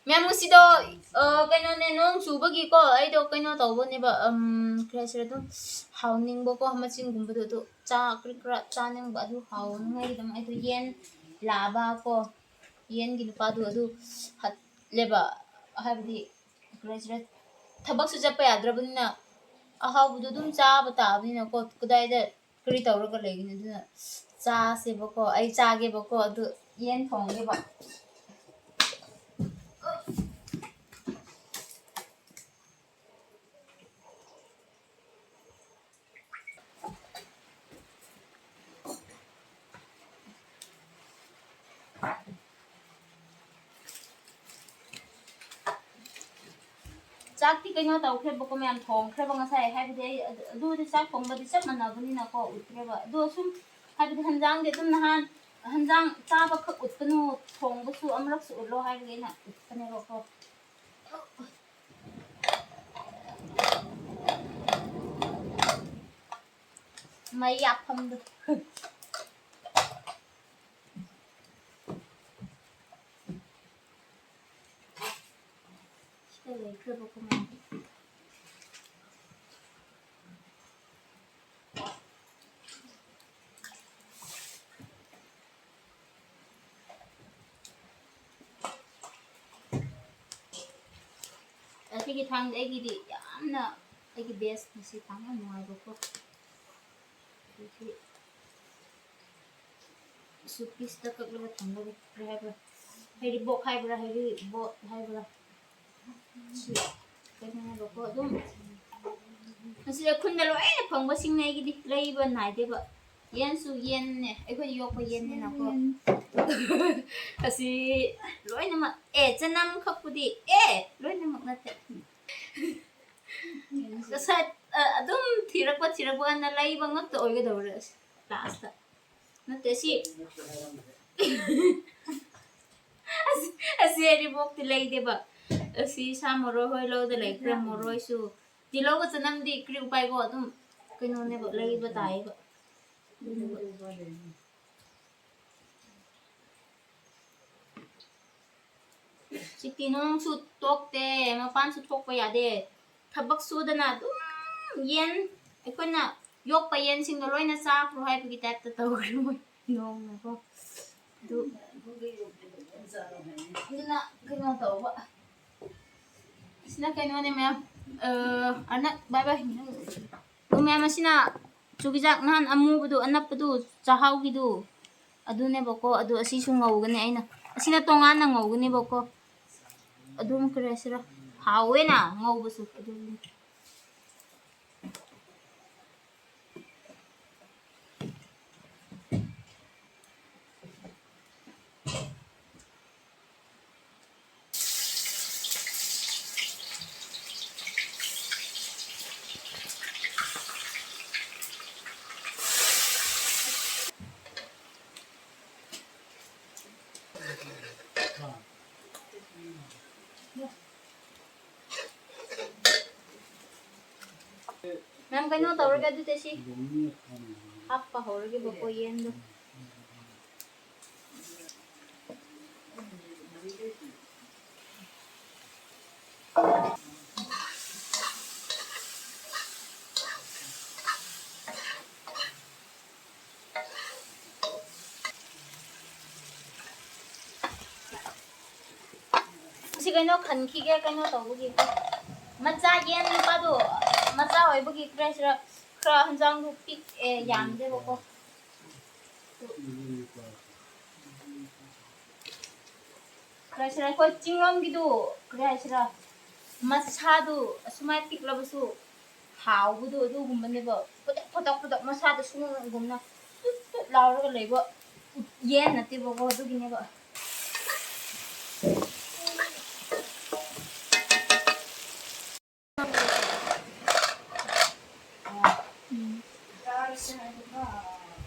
ꯃꯌꯥꯝ ꯀꯩꯅꯣꯅꯦ ꯅꯣꯡ ꯆꯨꯕꯒꯤꯀꯣ ꯑꯩꯗꯣ ꯀꯩꯅꯣ ꯇꯧꯕꯅꯦꯕ ꯀꯔꯤ ꯍꯥꯏꯁꯤꯔ ꯑꯗꯨꯝ ꯍꯥꯎꯅꯤꯡꯕꯀꯣ ꯃꯆꯤꯟꯒꯨꯝꯕꯗꯣ ꯑꯗꯨ ꯀꯔꯤ ꯀꯔꯥ ꯆꯥꯅꯤꯡꯕ ꯑꯗꯨ ꯍꯥꯎꯅꯤꯡꯉꯥꯏꯒꯤꯗꯃꯛ ꯑꯩꯗꯣ ꯌꯦꯟ ꯂꯥꯕ ꯀꯣ ꯌꯦꯟꯒꯤ ꯅꯨꯄꯥꯗꯣ ꯑꯗꯨ ꯍꯠꯂꯦꯕ ꯍꯥꯏꯕꯗꯤ ꯀꯔꯤ ꯍꯥꯏꯁꯤꯔ ꯊꯕꯛꯁꯨ ꯆꯠꯄ ꯌꯥꯗ꯭ꯔꯕꯅꯤꯅ ꯑꯍꯥꯎꯕꯗꯣ ꯑꯗꯨꯝ ꯆꯥꯕ ꯇꯥꯕꯅꯤꯅꯀꯣ ꯀꯗꯥꯏꯗ ꯀꯔꯤ ꯇꯧꯔꯒ ꯂꯩꯒꯅꯤ ꯑꯗꯨꯅ ꯆꯥꯁꯦꯕꯀꯣ ꯑꯩ ꯆꯥꯒꯦꯕꯀꯣ ꯑꯗꯨ ꯌꯦꯟ ꯊꯣꯡꯒꯦꯕ ꯆꯥꯛꯇꯤ ꯀꯩꯅꯣ ꯇꯧꯈ꯭ꯔꯦꯕꯀꯣ ꯃꯌꯥꯝ ꯊꯣꯡꯈ꯭ꯔꯦꯕ ꯉꯁꯥꯏ ꯍꯥꯏꯕꯗꯤ ꯑꯩ ꯑꯗꯨꯗꯤ ꯆꯥꯛ ꯊꯣꯡꯕꯗꯤ ꯆꯞ ꯃꯥꯟꯅꯕꯅꯤꯅꯀꯣ ꯎꯠꯈ꯭ꯔꯦꯕ ꯑꯗꯣ ꯁꯨꯝ ꯍꯥꯏꯕꯗꯤ ꯍꯟꯖꯥꯡꯗꯤ ꯑꯗꯨꯝ ꯅꯍꯥꯟ ꯍꯟꯖꯥꯡ ꯆꯥꯕꯈꯛ ꯎꯠꯀꯅꯨ ꯊꯣꯡꯕꯁꯨ ꯑꯃꯨꯔꯛꯁꯨ ꯎꯠꯂꯣ ꯍꯥꯏꯕꯒꯤ ꯑꯩꯅ ꯎꯠꯄꯅꯦꯕꯀꯣ ꯃꯩ ꯌꯥꯛꯐꯝꯗꯨ ꯁꯤꯗ ꯂꯩꯈ꯭ꯔꯦꯕꯀꯣ ꯃꯌꯥꯝ ꯑꯁꯤꯒꯤ ꯊꯥꯡꯗꯤ ꯑꯩꯒꯤꯗꯤ ꯌꯥꯝꯅ ꯑꯩꯒꯤ ꯕꯦꯁꯅꯤ ꯁꯤ ꯊꯥꯡ ꯌꯥꯝ ꯅꯨꯡꯉꯥꯏꯕꯀꯣ ꯁꯨꯄꯤꯁꯇ ꯀꯛꯂꯒ ꯊꯝꯕꯒꯤ ꯀꯔꯤ ꯍꯥꯏꯕ꯭ꯔꯥ ꯍꯩꯔꯤꯕꯣꯛ ꯍꯥꯏꯕ꯭ꯔꯥ ꯍꯩꯔꯤꯕꯣꯛ ꯍꯥꯏꯕ꯭ꯔꯥ ꯁꯤ ꯀꯩꯅꯣꯅꯦꯕꯀꯣ ꯑꯗꯨꯝ ꯃꯁꯤꯗ ꯈꯨꯟꯗ ꯂꯣꯏꯅ ꯐꯪꯕꯁꯤꯡꯅ ꯑꯩꯒꯤꯗꯤ ꯂꯩꯕ ꯅꯥꯏꯗꯦꯕ ꯌꯦꯟꯁꯨ ꯌꯦꯟꯅꯦ ꯑꯩꯈꯣꯏ ꯌꯣꯛꯄ ꯌꯦꯟꯅꯤꯅꯀꯣ ꯑꯁꯤ ꯂꯣꯏꯅꯃꯛ ꯆꯅꯝ ꯈꯛꯄꯨꯗꯤ ꯂꯣꯏꯅꯃꯛ ꯅꯠꯇꯦ ꯑꯗꯨꯝ ꯊꯤꯔꯛꯄ ꯀꯥꯟꯗ ꯂꯩꯕ ꯉꯛꯇ ꯑꯣꯏꯒꯗꯧꯔꯦ ꯂꯥꯁꯇ ꯅꯠꯇꯦ ꯑꯁꯤ ꯍꯩꯔꯤꯕꯣꯛꯇꯤ ꯂꯩꯗꯦꯕ ꯑꯁꯤ ꯁꯥ ꯃꯔꯣꯏ ꯍꯣꯏ ꯂꯧꯗ ꯂꯩꯈ꯭ꯔꯦ ꯃꯔꯣꯏꯁꯨ ꯇꯤꯜꯍꯧꯒ ꯆꯅꯝꯗꯤ ꯀꯔꯤ ꯎꯄꯥꯏꯀꯣ ꯑꯗꯨꯝ ꯀꯩꯅꯣꯅꯦꯕ ꯂꯩꯕ ꯇꯥꯏꯌꯦꯕ ꯁꯤꯇꯤ ꯅꯣꯡꯁꯨ ꯇꯣꯛꯇꯦ ꯃꯄꯥꯟꯁꯨ ꯊꯣꯛꯄ ꯌꯥꯗꯦ ꯊꯕꯛ ꯁꯨꯗꯅ ꯑꯗꯨꯝ ꯌꯦꯟ ꯑꯩꯈꯣꯏꯅ ꯌꯣꯛꯄ ꯌꯦꯟꯁꯤꯡꯗꯣ ꯂꯣꯏꯅ ꯆꯥꯈ꯭ꯔꯣ ꯍꯥꯏꯕꯒꯤ ꯇꯥꯏꯞꯇ ꯇꯧꯈ꯭ꯔꯦ ꯃꯣꯏ ꯅꯣꯡꯅꯀꯣ ꯑꯗꯨꯅ ꯀꯩꯅꯣ ꯇꯧꯕ ꯁꯤꯅ ꯀꯩꯅꯣꯅꯦ ꯃꯌꯥꯝ ꯕꯥꯏ ꯕꯥꯏ ꯃꯌꯥꯝ ꯑꯁꯤꯅ ꯆꯨꯖꯥꯛ ꯅꯍꯥꯟ ꯑꯃꯨꯕꯗꯨ ꯑꯅꯞꯄꯗꯨ ꯆꯥꯛꯍꯥꯎꯒꯤꯗꯨ ꯑꯗꯨꯅꯦꯕꯀꯣ ꯑꯗꯨ ꯑꯁꯤꯁꯨ ꯉꯧꯒꯅꯤ ꯑꯩꯅ ꯑꯁꯤꯅ ꯇꯣꯉꯥꯟꯅ ꯉꯧꯒꯅꯦꯕꯀꯣ ꯑꯗꯨꯝ ꯀꯔꯤ ꯍꯥꯏꯁꯤꯔꯥ ꯍꯥꯎꯋꯦꯅ ꯉꯧꯕꯁꯨ ꯑꯗꯨꯝ ꯃꯌꯥꯝ ꯀꯩꯅꯣ ꯇꯧꯔꯒꯦ ꯑꯗꯨꯗꯤ ꯁꯤ ꯍꯥꯞꯄ ꯍꯧꯔꯒꯦꯕꯀꯣ ꯌꯦꯟꯗꯣ ꯁꯤ ꯀꯩꯅꯣ ꯈꯟꯈꯤꯒꯦ ꯀꯩꯅꯣ ꯇꯧꯕꯒꯤ ꯃꯆꯥ ꯌꯦꯟ ꯅꯨꯄꯥꯗꯣ ꯃꯆꯥ ꯑꯣꯏꯕꯒꯤ ꯈꯔ ꯍꯟꯖꯥꯡꯗꯨ ꯄꯤꯛꯑꯦ ꯌꯥꯝꯗꯦꯕꯀꯣ ꯀꯔꯤ ꯍꯥꯏꯁꯤꯔꯥ ꯑꯩꯈꯣꯏ ꯆꯤꯡꯂꯣꯝꯒꯤꯗꯨ ꯀꯔꯤ ꯍꯥꯏꯁꯤꯔꯥ ꯃꯁꯥꯗꯨ ꯑꯁꯨꯃꯥꯏꯅ ꯄꯤꯛꯂꯕꯁꯨ ꯍꯥꯎꯕꯗꯣ ꯑꯗꯨꯒꯨꯝꯕꯅꯦꯕ ꯈꯨꯗꯛ ꯃꯁꯥꯗ ꯁꯨꯡꯒꯨꯝꯅ ꯂꯥꯎꯔꯒ ꯂꯩꯕ ꯌꯦꯟ ꯅꯠꯇꯦꯕꯀꯣ ꯑꯗꯨꯒꯤꯅꯦꯕ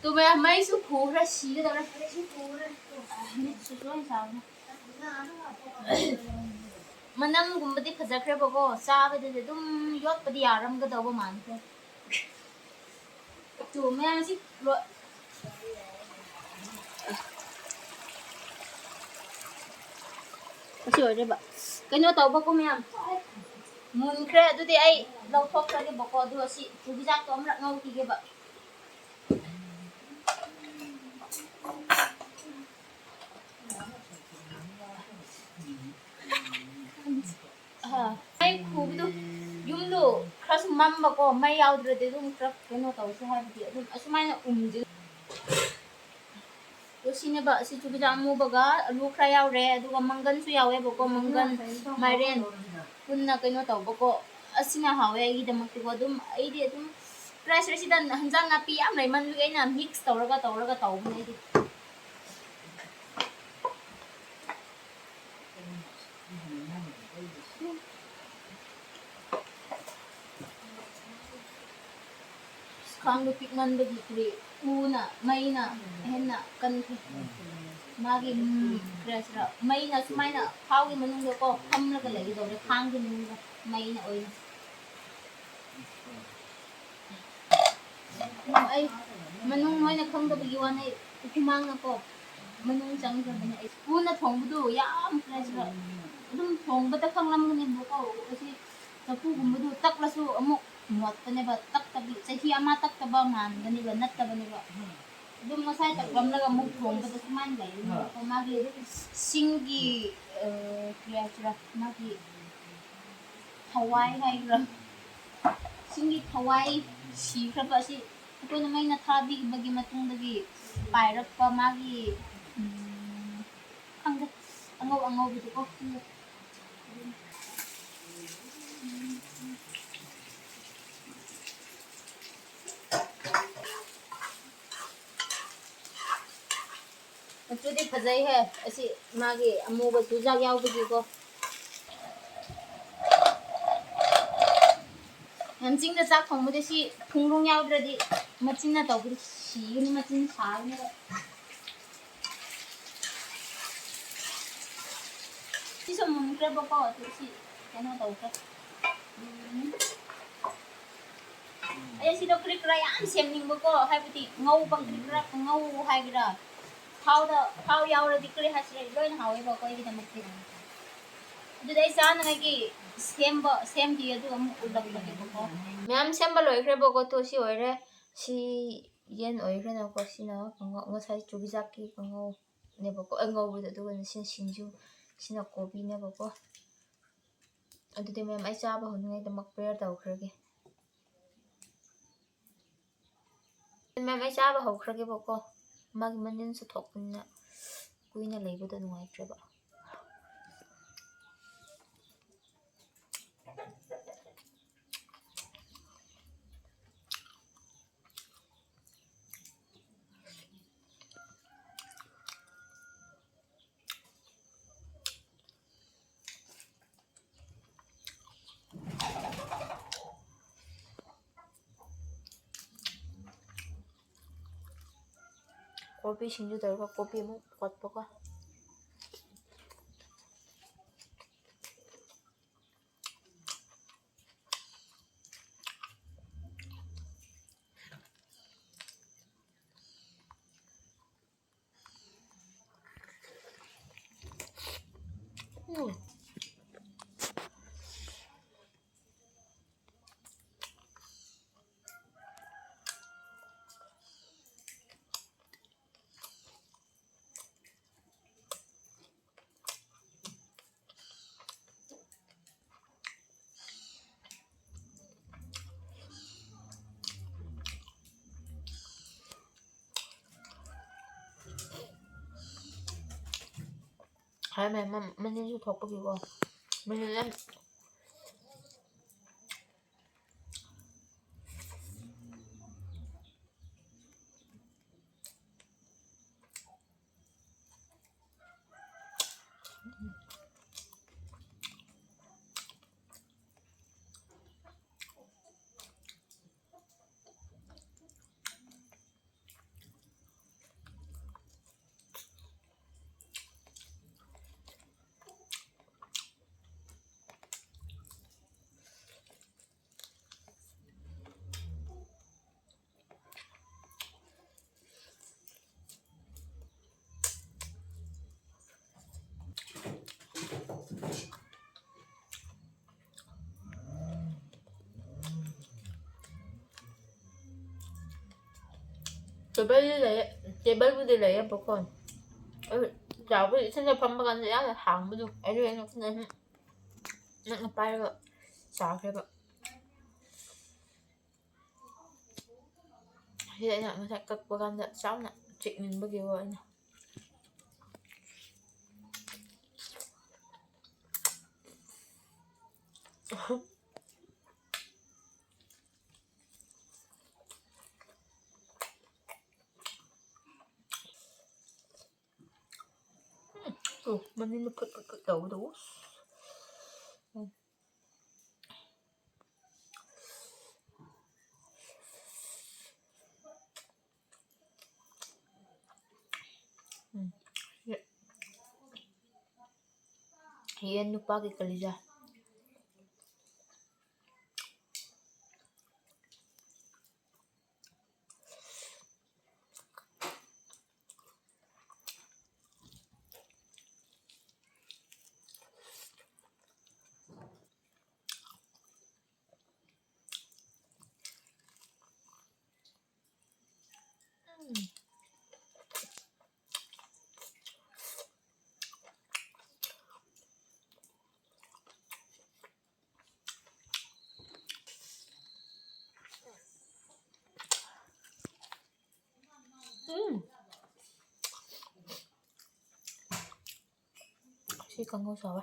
तो मईसु फूखरा सिगदौरे मिꯠꯁꯨ ꯂꯣꯏ ꯁꯥꯕꯅꯦ ꯃꯅꯝꯒꯨꯝꯕꯗꯤ ꯐꯖꯈ꯭ꯔꯦꯕꯀꯣ ꯆꯥꯕꯗꯗꯤ ꯑꯗꯨꯝ ꯌꯣꯠꯄꯗꯤ ꯌꯥꯔꯝꯒꯗꯧꯕ ꯃꯥꯟꯈ꯭ꯔꯦ ꯇꯨ ꯃꯌꯥꯝ ꯑꯁꯤ ꯑꯁꯤ ꯑꯣꯏꯔꯦꯕ ꯀꯩꯅꯣ ꯇꯧꯕꯀꯣ ꯃꯌꯥꯝ ꯃꯨꯟꯈ꯭ꯔꯦ ꯑꯗꯨꯗꯤ ꯑꯩ ꯂꯧꯊꯣꯛꯈ꯭ꯔꯒꯦꯕꯀꯣ ꯑꯗꯨꯒ ꯁꯤ ꯆꯨꯖꯥꯛꯇꯣ ꯑꯃꯔꯛ ꯉꯧꯈꯤꯒꯦꯕ ꯃꯩ ꯈꯨꯕꯗꯨ ꯌꯨꯝꯗꯨ ꯈꯔꯁꯨ ꯃꯝꯕꯀꯣ ꯃꯩ ꯌꯥꯎꯗ꯭ꯔꯗꯤ ꯑꯗꯨꯝ ꯈꯔ ꯀꯩꯅꯣ ꯇꯧꯁꯦ ꯍꯥꯏꯕꯗꯤ ꯑꯗꯨꯝ ꯑꯁꯨꯃꯥꯏꯅ ꯎꯝꯖꯤꯜ ꯁꯤꯅꯦꯕ ꯑꯁꯤ ꯆꯨꯖꯥꯛ ꯑꯃꯨꯕꯒ ꯑꯂꯨ ꯈꯔ ꯌꯥꯎꯔꯦ ꯑꯗꯨꯒ ꯃꯪꯒꯟꯁꯨ ꯌꯥꯎꯋꯦꯕꯀꯣ ꯃꯪꯒꯟ ꯃꯥꯏꯔꯦꯟ ꯄꯨꯟꯅ ꯀꯩꯅꯣ ꯇꯧꯕꯀꯣ ꯑꯁꯤꯅ ꯍꯥꯎꯋꯦ ꯑꯩꯒꯤꯗꯃꯛꯇꯤꯀꯣ ꯑꯗꯨꯝ ꯑꯩꯗꯤ ꯑꯗꯨꯝ ꯄ꯭ꯔꯦꯁꯔꯁꯤꯗ ꯍꯟꯖꯥꯡ ꯅꯥꯄꯤ ꯌꯥꯝ ꯂꯩꯃꯟꯕꯒꯤ ꯑꯩꯅ ꯃꯤꯛꯁ ꯇꯧꯔꯒ ꯇꯧꯕꯅꯦ ꯑꯩꯗꯤ ꯈꯥꯡꯗꯣ ꯄꯤꯛꯃꯟꯕꯒꯤ ꯀꯔꯤ ꯎꯅ ꯃꯩꯅ ꯍꯦꯟꯅ ꯀꯟꯈ꯭ꯔꯦ ꯃꯥꯒꯤ ꯀꯔꯤꯁꯤꯔ ꯃꯩꯅ ꯁꯨꯃꯥꯏꯅ ꯈꯥꯎꯒꯤ ꯃꯅꯨꯡꯗꯀꯣ ꯐꯝꯂꯒ ꯂꯩꯒꯗꯧꯔꯦ ꯈꯥꯡꯒꯤ ꯃꯅꯨꯡꯗ ꯃꯩꯅ ꯑꯣꯏꯅ ꯑꯩ ꯃꯅꯨꯡ ꯅꯣꯏꯅ ꯈꯪꯗꯕꯒꯤ ꯋꯥꯅꯦ ꯍꯨꯃꯥꯡꯅꯀꯣ ꯃꯅꯨꯡ ꯆꯪꯈ꯭ꯔꯕꯅꯦ ꯑꯩ ꯎꯅ ꯊꯣꯡꯕꯗꯨ ꯌꯥꯝ ꯀꯔꯤꯁꯤꯔ ꯑꯗꯨꯝ ꯊꯣꯡꯕꯗ ꯈꯪꯂꯝꯒꯅꯦꯕꯀꯣ ꯑꯁꯤ ꯆꯐꯨꯒꯨꯝꯕꯗꯨ ꯇꯛꯂꯁꯨ ꯑꯃꯨꯛ ꯃꯣꯠꯄꯅꯦꯕ ꯇꯛꯇꯕꯤ ꯆꯍꯤ ꯑꯃ ꯇꯛꯇꯕ ꯃꯥꯟꯕꯅꯦꯕ ꯅꯠꯇꯕꯅꯦꯕ ꯑꯗꯨꯝ ꯉꯁꯥꯏ ꯇꯛꯂꯝꯂꯒ ꯑꯃꯨꯛ ꯊꯣꯡꯕꯗ ꯁꯨꯃꯥꯏꯅ ꯂꯩꯕꯅꯦꯕꯀꯣ ꯃꯥꯒꯤ ꯁꯤꯡꯒꯤ ꯀꯔꯤ ꯍꯥꯏꯁꯤꯔꯥ ꯃꯥꯒꯤ ꯊꯋꯥꯏ ꯍꯥꯏꯕ꯭ꯔꯥ ꯁꯤꯡꯒꯤ ꯊꯋꯥꯏ ꯁꯤꯈ꯭ꯔꯕ ꯑꯁꯤ ꯑꯩꯈꯣꯏꯅ ꯃꯩꯅ ꯊꯥꯕꯤꯕꯒꯤ ꯃꯇꯨꯡꯗꯒꯤ ꯄꯥꯏꯔꯛꯄ ꯃꯥꯒꯤ ꯈꯪꯗꯦ ꯑꯉꯧꯕꯗꯨꯀꯣ ꯑꯗꯨꯗꯤ ꯐꯖꯩꯍꯦ ꯑꯁꯤ ꯃꯥꯒꯤ ꯑꯃꯨꯕ ꯆꯨꯖꯥꯛ ꯌꯥꯎꯕꯒꯤꯀꯣ ꯆꯤꯡꯗ ꯆꯥꯛ ꯊꯣꯡꯕꯗ ꯁꯤ ꯊꯨꯝꯔꯣꯡ ꯌꯥꯎꯗ꯭ꯔꯗꯤ ꯃꯆꯤꯟꯅ ꯇꯧꯕꯗꯤ ꯁꯤꯒꯅꯤ ꯃꯆꯤꯟ ꯁꯥꯒꯅꯦꯕ ꯁꯤꯁꯨ ꯃꯨꯟꯈ꯭ꯔꯦꯕꯀꯣ ꯑꯗꯨ ꯁꯤ ꯀꯩꯅꯣ ꯇꯧꯈ꯭ꯔꯦ ꯑꯩ ꯁꯤꯗ ꯀꯔꯤ ꯀꯔꯥ ꯌꯥꯝ ꯁꯦꯝꯅꯤꯡꯕꯀꯣ ꯍꯥꯏꯕꯗꯤ ꯉꯧꯕ ꯀꯔꯤ ꯀꯔꯥ ꯉꯧ ꯍꯥꯏꯒꯦꯔꯥ ꯊꯥꯎ ꯌꯥꯎꯔꯗꯤ ꯀꯔꯤ ꯍꯥꯏꯁꯤꯔꯥ ꯂꯣꯏꯅ ꯍꯥꯎꯋꯦꯕꯀꯣ ꯑꯩꯒꯤꯗꯃꯛꯇꯤ ꯑꯗꯨꯗꯤ ꯑꯩ ꯆꯥꯅꯉꯥꯏꯒꯤ ꯁꯦꯝꯈꯤ ꯑꯗꯨꯒ ꯑꯃꯨꯛ ꯎꯠꯂꯛꯄꯅꯦꯕꯀꯣ ꯃꯌꯥꯝ ꯁꯦꯝꯕ ꯂꯣꯏꯈ꯭ꯔꯦꯕꯀꯣ ꯇꯣ ꯁꯤ ꯑꯣꯏꯔꯦ ꯁꯤ ꯌꯦꯟ ꯑꯣꯏꯈ꯭ꯔꯦꯅꯀꯣ ꯁꯤꯅ ꯉꯁꯥꯏ ꯆꯨꯖꯥꯛꯀꯤ ꯀꯥꯡꯉꯧꯅꯦꯕꯀꯣ ꯉꯧꯕꯗ ꯑꯗꯨꯒ ꯁꯤꯅ ꯁꯤꯡꯖꯨ ꯁꯤꯅ ꯀꯣꯕꯤꯅꯦꯕꯀꯣ ꯑꯗꯨꯗꯤ ꯃꯌꯥꯝ ꯑꯩ ꯆꯥꯕ ꯍꯧꯅꯤꯡꯉꯥꯏꯗꯃꯛ ꯄ꯭ꯔꯦꯌꯔ ꯇꯧꯈ꯭ꯔꯒꯦ ꯃꯌꯥꯝ ꯑꯩ ꯆꯥꯕ ꯍꯧꯈ꯭ꯔꯒꯦꯕꯀꯣ ꯃꯥꯒꯤ ꯃꯅꯤꯟꯁꯨ ꯊꯣꯛꯄꯅꯤꯅ ꯀꯨꯏꯅ ꯂꯩꯕꯗ ꯅꯨꯡꯉꯥꯏꯇ꯭ꯔꯦꯕ ꯀꯣꯕꯤ ꯁꯤꯡꯖꯨ ꯇꯧꯔꯒ ꯀꯣꯕꯤ ꯑꯃꯨꯛ ꯀꯣꯠꯄꯀꯣ ꯍꯥꯏ ꯃꯌꯥꯝ ꯃꯅꯤꯟꯁꯨ ꯊꯣꯛꯄꯒꯤꯀꯣ ꯃꯅꯤꯟ ꯌꯥꯝ ꯇꯦꯕꯜꯕꯨꯗꯤ ꯂꯩꯌꯦꯕꯀꯣ ꯑꯗꯨ ꯆꯥꯕꯗꯤ ꯏꯊꯟꯇ ꯐꯝꯕ ꯀꯥꯟꯗ ꯌꯥꯝꯅ ꯍꯥꯡꯕꯗꯣ ꯑꯗꯨ ꯑꯩꯅ ꯅꯛꯅ ꯄꯥꯏꯔꯒ ꯆꯥꯈ꯭ꯔꯦꯕ ꯁꯤꯗ ꯑꯩꯅ ꯉꯁꯥꯏ ꯀꯛꯄ ꯀꯥꯟꯗ ꯆꯥꯎꯅ ꯆꯤꯛꯅꯤꯡꯕꯒꯤꯀꯣ ꯑꯩꯅ ꯃꯅꯤꯡꯗ ꯐꯨꯠ ꯐꯨꯠ ꯐꯨꯠ ꯇꯧꯕꯗꯣ ꯌꯦꯟ ꯅꯨꯄꯥꯒꯤ ꯀꯂꯤꯖꯥ ꯁꯤ ꯀꯥꯡꯉꯧ ꯆꯥꯕ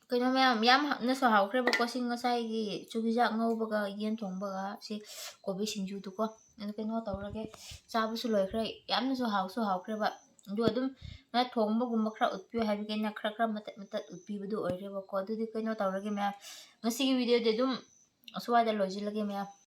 ꯀꯩꯅꯣ ꯃꯌꯥꯝ ꯌꯥꯝ ꯍꯥꯞꯅꯁꯨ ꯍꯥꯎꯈ꯭ꯔꯦꯕꯀꯣ ꯁꯤ ꯉꯁꯥꯏꯒꯤ ꯆꯨꯖꯥꯛ ꯉꯧꯕꯒ ꯌꯦꯟ ꯊꯣꯡꯕꯒ ꯁꯤ ꯀꯣꯕꯤ ꯁꯤꯡꯖꯨꯗꯨꯀꯣ ꯑꯗꯨ ꯀꯩꯅꯣ ꯇꯧꯔꯒꯦ ꯆꯥꯕꯁꯨ ꯂꯣꯏꯈ꯭ꯔꯦ ꯌꯥꯝꯅꯁꯨ ꯍꯥꯎꯈ꯭ꯔꯦꯕ ꯑꯗꯨ ꯑꯗꯨꯝ ꯊꯣꯡꯕꯒꯨꯝꯕ ꯈꯔ ꯎꯠꯄꯤꯌꯨ ꯍꯥꯏꯕꯒꯤ ꯑꯩꯅ ꯈꯔ ꯃꯇꯠ ꯃꯇꯠ ꯎꯠꯄꯤꯕꯗꯨ ꯑꯣꯏꯔꯦꯕꯀꯣ ꯑꯗꯨꯗꯤ ꯀꯩꯅꯣ ꯇꯧꯔꯒꯦ ꯃꯌꯥꯝ ꯉꯁꯤꯒꯤ ꯚꯤꯗꯤꯑꯣꯗꯤ ꯑꯗꯨꯝ ꯑꯁ꯭ꯋꯥꯏꯗ ꯂꯣꯏꯁꯤꯜꯂꯒꯦ ꯃꯌꯥꯝ